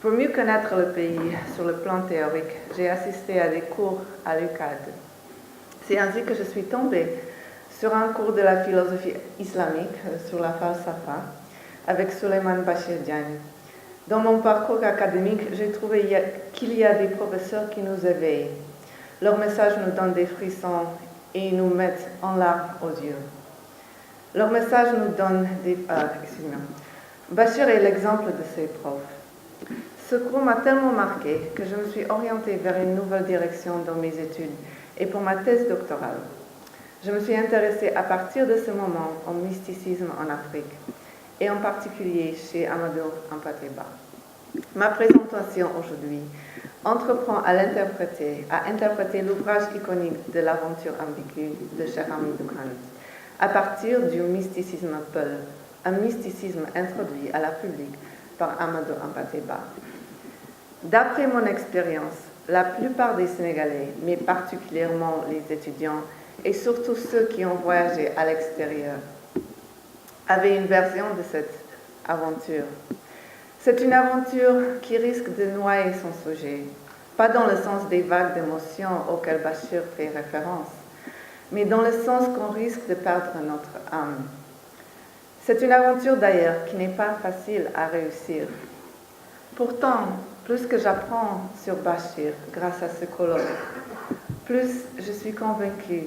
Pour mieux connaître le pays sur le plan théorique, j'ai assisté à des cours à l'UQAD. C'est ainsi que je suis tombée sur un cours de la philosophie islamique sur la falsafa avec Souleymane Bachir Diagne. Dans mon parcours académique, j'ai trouvé qu'il y a des professeurs qui nous éveillent. Leurs messages nous donnent des frissons et nous mettent en larmes aux yeux. Leurs messages nous donnent des... Bachir est l'exemple de ces profs. Ce cours m'a tellement marqué que je me suis orientée vers une nouvelle direction dans mes études et pour ma thèse doctorale. Je me suis intéressée à partir de ce moment au mysticisme en Afrique et en particulier chez Amadou Hampâté-Bâ. Ma présentation aujourd'hui entreprend à interpréter l'ouvrage iconique de l'aventure ambiguë de Cheikh Hamidou Kane à partir du mysticisme Peul, un mysticisme introduit à la public par Amadou Hampâté-Bâ. D'après mon expérience, la plupart des Sénégalais, mais particulièrement les étudiants et surtout ceux qui ont voyagé à l'extérieur, avaient une version de cette aventure. C'est une aventure qui risque de noyer son sujet, pas dans le sens des vagues d'émotions auxquelles Bachir fait référence, mais dans le sens qu'on risque de perdre notre âme. C'est une aventure d'ailleurs qui n'est pas facile à réussir. Pourtant, plus que j'apprends sur Bachir grâce à ce colloque, plus je suis convaincue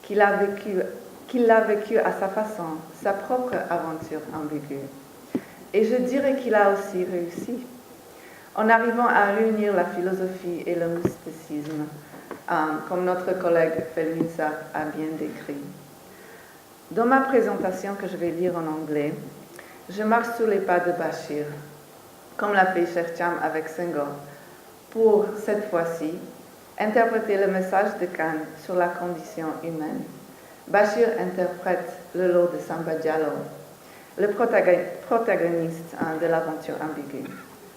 qu'il a vécu à sa façon sa propre aventure ambiguë. Et je dirais qu'il a aussi réussi, en arrivant à réunir la philosophie et le mysticisme, comme notre collègue Felminsa a bien décrit. Dans ma présentation que je vais lire en anglais, je marche sous les pas de Bachir, comme l'a fait Cheikh Thiam avec Senghor, pour, cette fois-ci, interpréter le message de Kane sur la condition humaine. Bachir interprète le lot de Samba Diallo, le protagoniste de l'aventure ambiguë,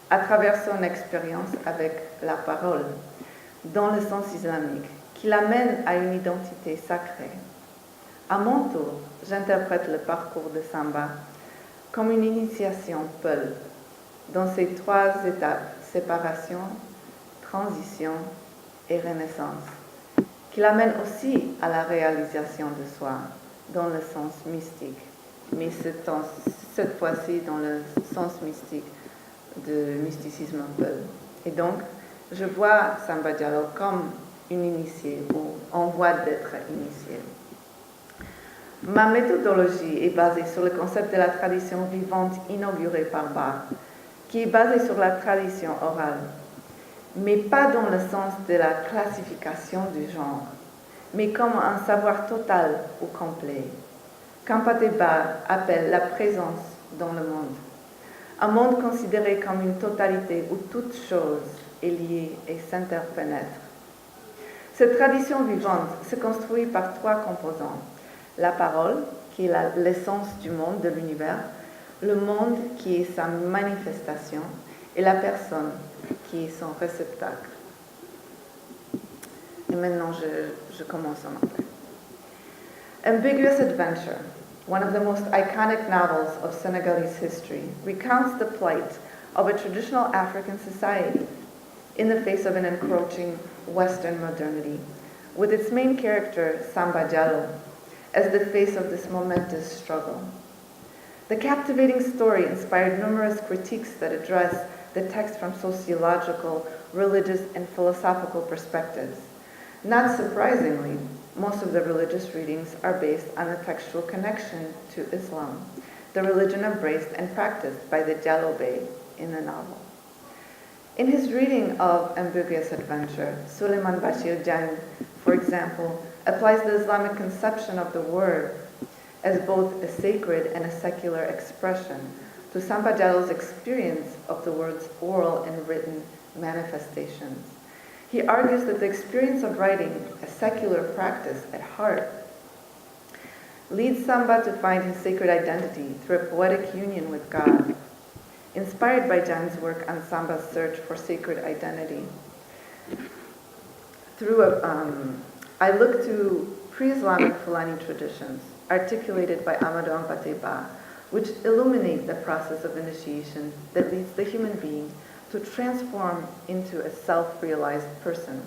à travers son expérience avec la parole, dans le sens islamique, qui l'amène à une identité sacrée. À mon tour, j'interprète le parcours de Samba comme une initiation Peul, dans ses 3 étapes, séparation, transition et renaissance, qui l'amène aussi à la réalisation de soi, dans le sens mystique, mais cette fois-ci dans le sens mystique de mysticisme Peul. Et donc, je vois Samba Diallo comme une initiée ou en voie d'être initiée. Ma méthodologie est basée sur le concept de la tradition vivante inaugurée par Bach, qui est basée sur la tradition orale, mais pas dans le sens de la classification du genre, mais comme un savoir total ou complet, qu'Hampâté-Bâ appelle la présence dans le monde, un monde considéré comme une totalité où toute chose est liée et s'interpénètre. Cette tradition vivante se construit par 3 composants: la parole, qui est l'essence du monde, de l'univers, le monde, qui est sa manifestation, et la personne, qui est son réceptacle. Et maintenant, je commence en anglais. Ambiguous Adventure, one of the most iconic novels of Senegalese history, recounts the plight of a traditional African society in the face of an encroaching Western modernity, with its main character, Samba Diallo, as the face of this momentous struggle. The captivating story inspired numerous critiques that address the text from sociological, religious, and philosophical perspectives. Not surprisingly, most of the religious readings are based on a textual connection to Islam, the religion embraced and practiced by the Diallo Bey in the novel. In his reading of Ambiguous Adventure, Souleymane Bachir Diagne, for example, applies the Islamic conception of the word as both a sacred and a secular expression to Samba Diallo's experience of the word's oral and written manifestations. He argues that the experience of writing, a secular practice at heart, leads Samba to find his sacred identity through a poetic union with God. Inspired by Diagne's work on Samba's search for sacred identity, I look to pre-Islamic Fulani traditions articulated by Amadou Hampâté-Bâ, which illuminate the process of initiation that leads the human being to transform into a self-realized person.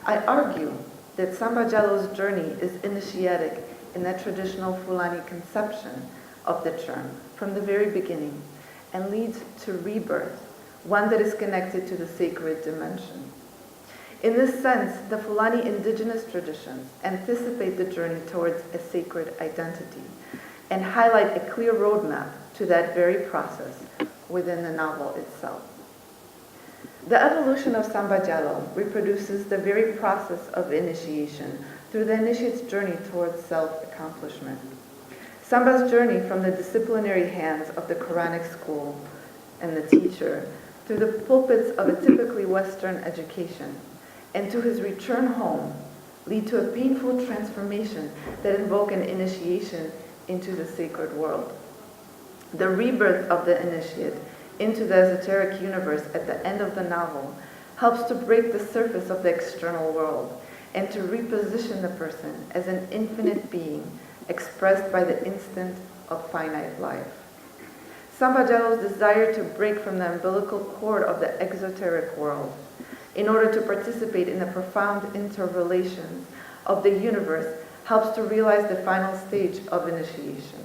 I argue that Samba Diallo's journey is initiatic in the traditional Fulani conception of the term from the very beginning and leads to rebirth, one that is connected to the sacred dimension. In this sense, the Fulani indigenous traditions anticipate the journey towards a sacred identity and highlight a clear roadmap to that very process within the novel itself. The evolution of Samba Diallo reproduces the very process of initiation through the initiate's journey towards self-accomplishment. Samba's journey from the disciplinary hands of the Quranic school and the teacher through the pulpits of a typically Western education and to his return home lead to a painful transformation that invoke an initiation into the sacred world. The rebirth of the initiate into the esoteric universe at the end of the novel helps to break the surface of the external world and to reposition the person as an infinite being expressed by the instant of finite life. Samba Diallo's desire to break from the umbilical cord of the exoteric world in order to participate in the profound interrelations of the universe helps to realize the final stage of initiation.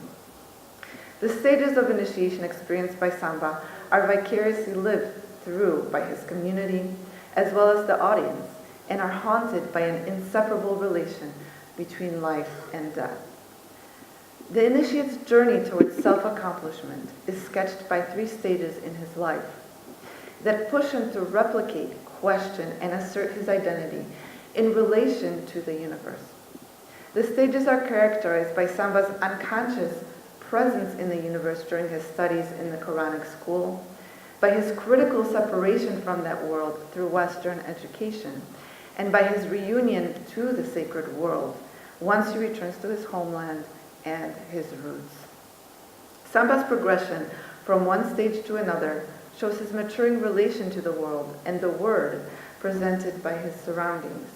The stages of initiation experienced by Samba are vicariously lived through by his community as well as the audience and are haunted by an inseparable relation between life and death. The initiate's journey towards self-accomplishment is sketched by 3 stages in his life that push him to replicate, question, and assert his identity in relation to the universe. The stages are characterized by Samba's unconscious presence in the universe during his studies in the Quranic school, by his critical separation from that world through Western education, and by his reunion to the sacred world once he returns to his homeland and his roots. Samba's progression from one stage to another shows his maturing relation to the world and the word presented by his surroundings.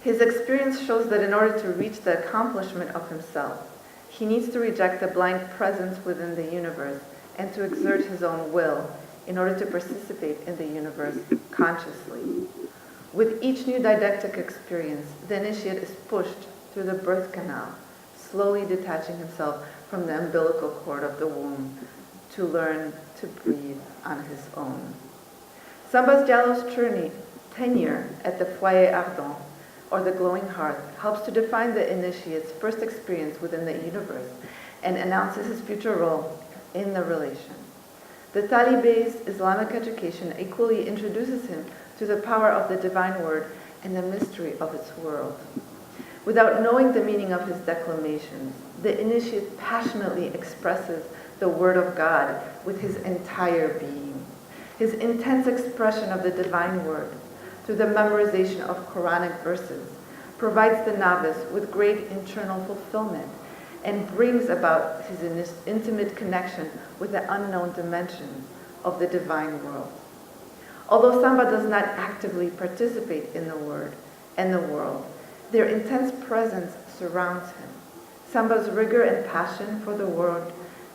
His experience shows that in order to reach the accomplishment of himself, he needs to reject the blank presence within the universe and to exert his own will in order to participate in the universe consciously. With each new didactic experience, the initiate is pushed through the birth canal, slowly detaching himself from the umbilical cord of the womb to learn to breathe on his own. Samba Diallo's tenure at the Foyer Ardent, or the glowing hearth, helps to define the initiate's first experience within the universe and announces his future role in the relation. The Talibé's Islamic education equally introduces him to the power of the divine word and the mystery of its world. Without knowing the meaning of his declamations, the initiate passionately expresses the word of God with his entire being. His intense expression of the divine word through the memorization of Quranic verses provides the novice with great internal fulfillment and brings about his intimate connection with the unknown dimensions of the divine world. Although Samba does not actively participate in the word and the world, their intense presence surrounds him. Samba's rigor and passion for the word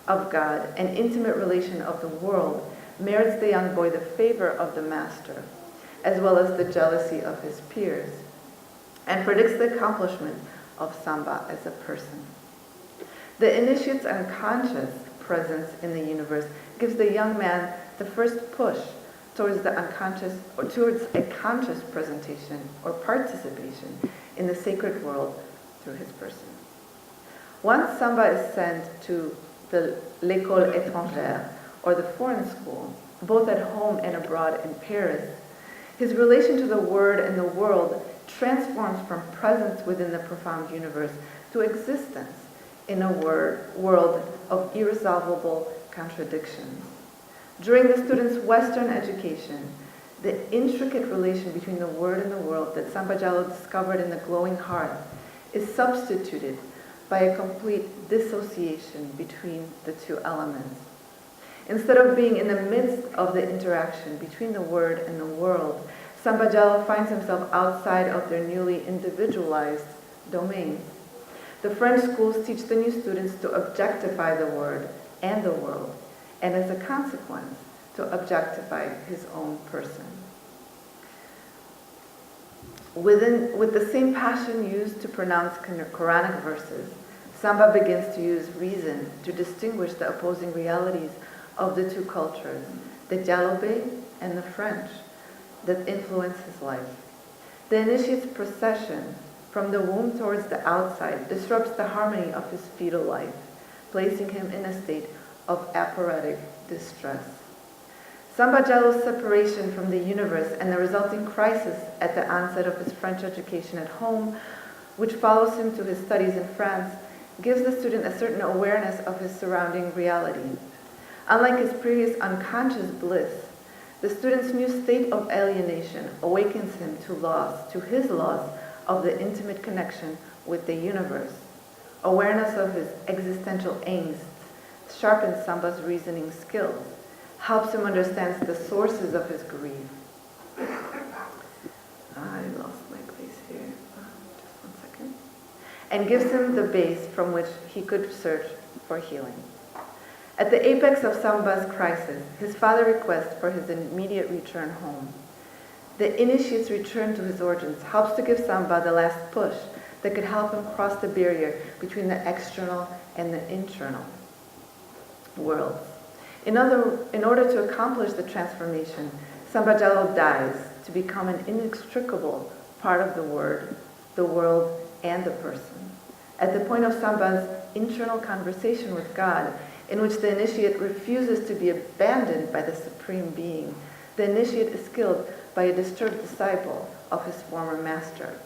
of God and intimate relation of the world merits the young boy the favor of the master, as well as the jealousy of his peers, and predicts the accomplishment of Samba as a person. The initiate's unconscious presence in the universe gives the young man the first push towards the unconscious or towards a conscious presentation or participation in the sacred world through his person. Once Samba is sent to the L'École étrangère, or the foreign school, both at home and abroad in Paris, his relation to the word and the world transforms from presence within the profound universe to existence in a world of irresolvable contradictions. During the student's Western education, the intricate relation between the word and the world that Samba Diallo discovered in the glowing hearth is substituted by a complete dissociation between the two elements. Instead of being in the midst of the interaction between the word and the world, Samba Diallo finds himself outside of their newly individualized domains. The French schools teach the new students to objectify the word and the world, and as a consequence, to objectify his own person. With the same passion used to pronounce Quranic verses, Samba begins to use reason to distinguish the opposing realities of the two cultures, the Jalobe and the French, that influence his life. The initiate's procession from the womb towards the outside disrupts the harmony of his fetal life, placing him in a state of aphoretic distress. Samba Diallo's separation from the universe and the resulting crisis at the onset of his French education at home, which follows him to his studies in France, gives the student a certain awareness of his surrounding reality. Unlike his previous unconscious bliss, the student's new state of alienation awakens him to his loss of the intimate connection with the universe. Awareness of his existential angst sharpens Samba's reasoning skills, helps him understand the sources of his grief. I lost my place here. Just one second. And gives him the base from which he could search for healing. At the apex of Samba's crisis, his father requests for his immediate return home. The initiate's return to his origins helps to give Samba the last push that could help him cross the barrier between the external and the internal worlds. In order to accomplish the transformation, Samba Diallo dies to become an inextricable part of the world, and the person. At the point of Samba's internal conversation with God, in which the initiate refuses to be abandoned by the Supreme Being, the initiate is killed by a disturbed disciple of his former master.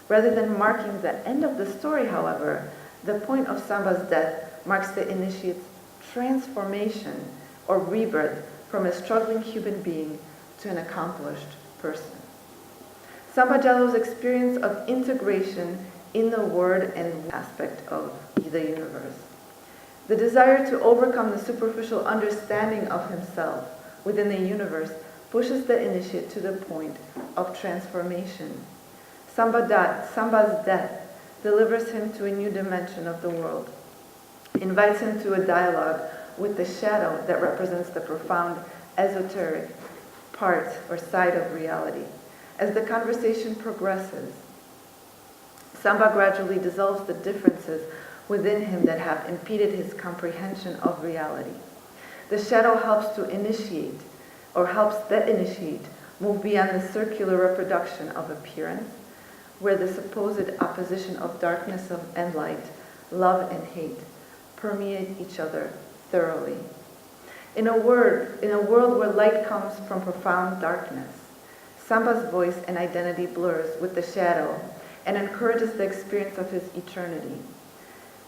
Rather than marking the end of the story, however, the point of Samba's death marks the initiate's transformation or rebirth from a struggling human being to an accomplished person. Samba Diallo's experience of integration in the word and aspect of the universe. The desire to overcome the superficial understanding of himself within the universe pushes the initiate to the point of transformation. Samba's death delivers him to a new dimension of the world, invites him to a dialogue with the shadow that represents the profound esoteric part or side of reality. As the conversation progresses, Samba gradually dissolves the differences within him that have impeded his comprehension of reality. The shadow helps the initiate move beyond the circular reproduction of appearance, where the supposed opposition of darkness and light, love and hate, permeate each other thoroughly. In a world where light comes from profound darkness, Samba's voice and identity blurs with the shadow and encourages the experience of his eternity.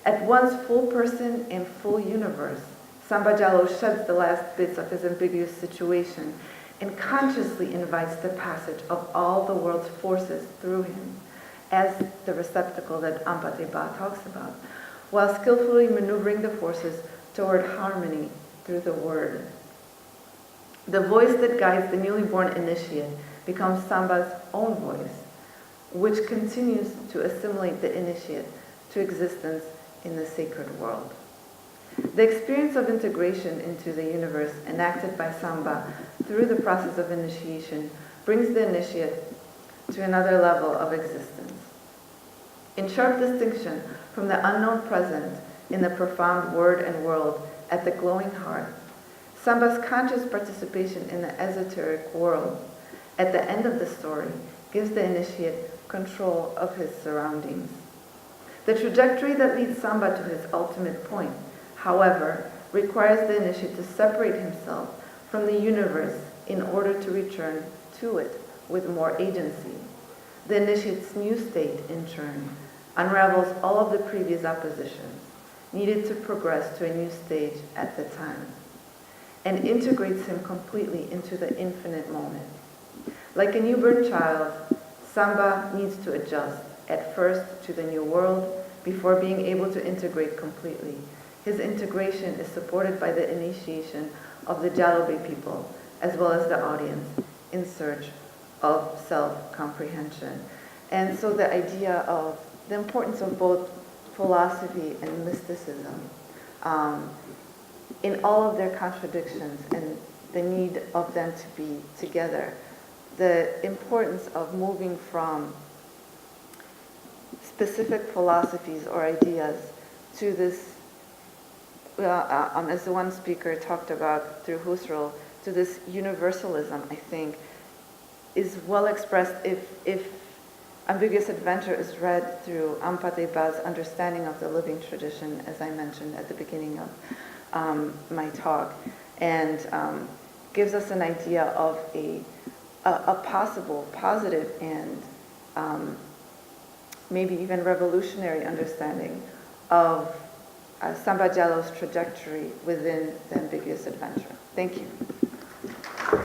At once full person and full universe, Samba Diallo sheds the last bits of his ambiguous situation and consciously invites the passage of all the world's forces through him as the receptacle that Ampateba talks about, while skillfully maneuvering the forces toward harmony through the word. The voice that guides the newly born initiate becomes Samba's own voice, which continues to assimilate the initiate to existence in the sacred world. The experience of integration into the universe enacted by Samba through the process of initiation brings the initiate to another level of existence. In sharp distinction from the unknown present in the profound word and world at the glowing heart, Samba's conscious participation in the esoteric world at the end of the story gives the initiate control of his surroundings. The trajectory that leads Samba to his ultimate point, however, requires the initiate to separate himself from the universe in order to return to it with more agency. The initiate's new state, in turn, unravels all of the previous oppositions needed to progress to a new stage at the time, and integrates him completely into the infinite moment. Like a newborn child, Samba needs to adjust at first to the new world before being able to integrate completely. His integration is supported by the initiation of the Jalobe people, as well as the audience, in search of self-comprehension. And so the idea of the importance of both philosophy and mysticism in all of their contradictions and the need of them to be together, the importance of moving from specific philosophies or ideas to this, as the one speaker talked about through Husserl, to this universalism, I think, is well expressed if Ambiguous Adventure is read through Ampateba's understanding of the living tradition, as I mentioned at the beginning of my talk, and gives us an idea of a possible, positive, and maybe even revolutionary understanding of Samba Diallo's trajectory within the Ambiguous Adventure. Thank you.